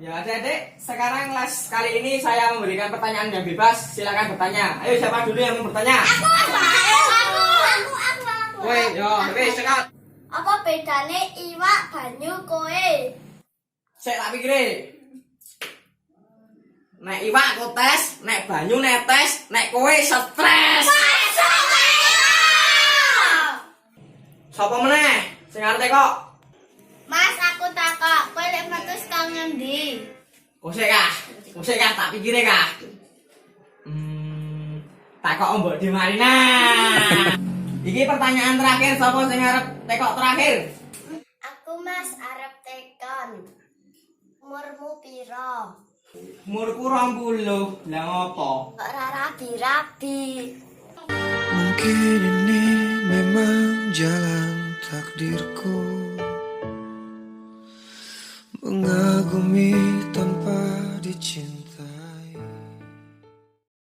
Ya adik-adik, sekarang kelas kali ini saya memberikan pertanyaan yang bebas. Silakan bertanya. Ayo siapa dulu yang mau bertanya? Aku. Woi, yo, wis sekat. Apa bedane iwak banyu kowe? Sik tak pikire. Nek iwak ku tes, nek banyu netes, nek kowe stres. Sapa meneh? Sing ngerti kok. Mas, aku takok, kowe lek metu saka ngendi? Kosek kah tak pikire kah. Takok Mbok Di Marina. Iki pertanyaan terakhir, sapa sing arep tekok terakhir? Aku Mas arep tekon. Umurmu piro? Umurku 20. Lah ngopo? Kok ora rabi-rabi? Mungkin ini memang jalan takdirku, mengagumi tanpa dicintai.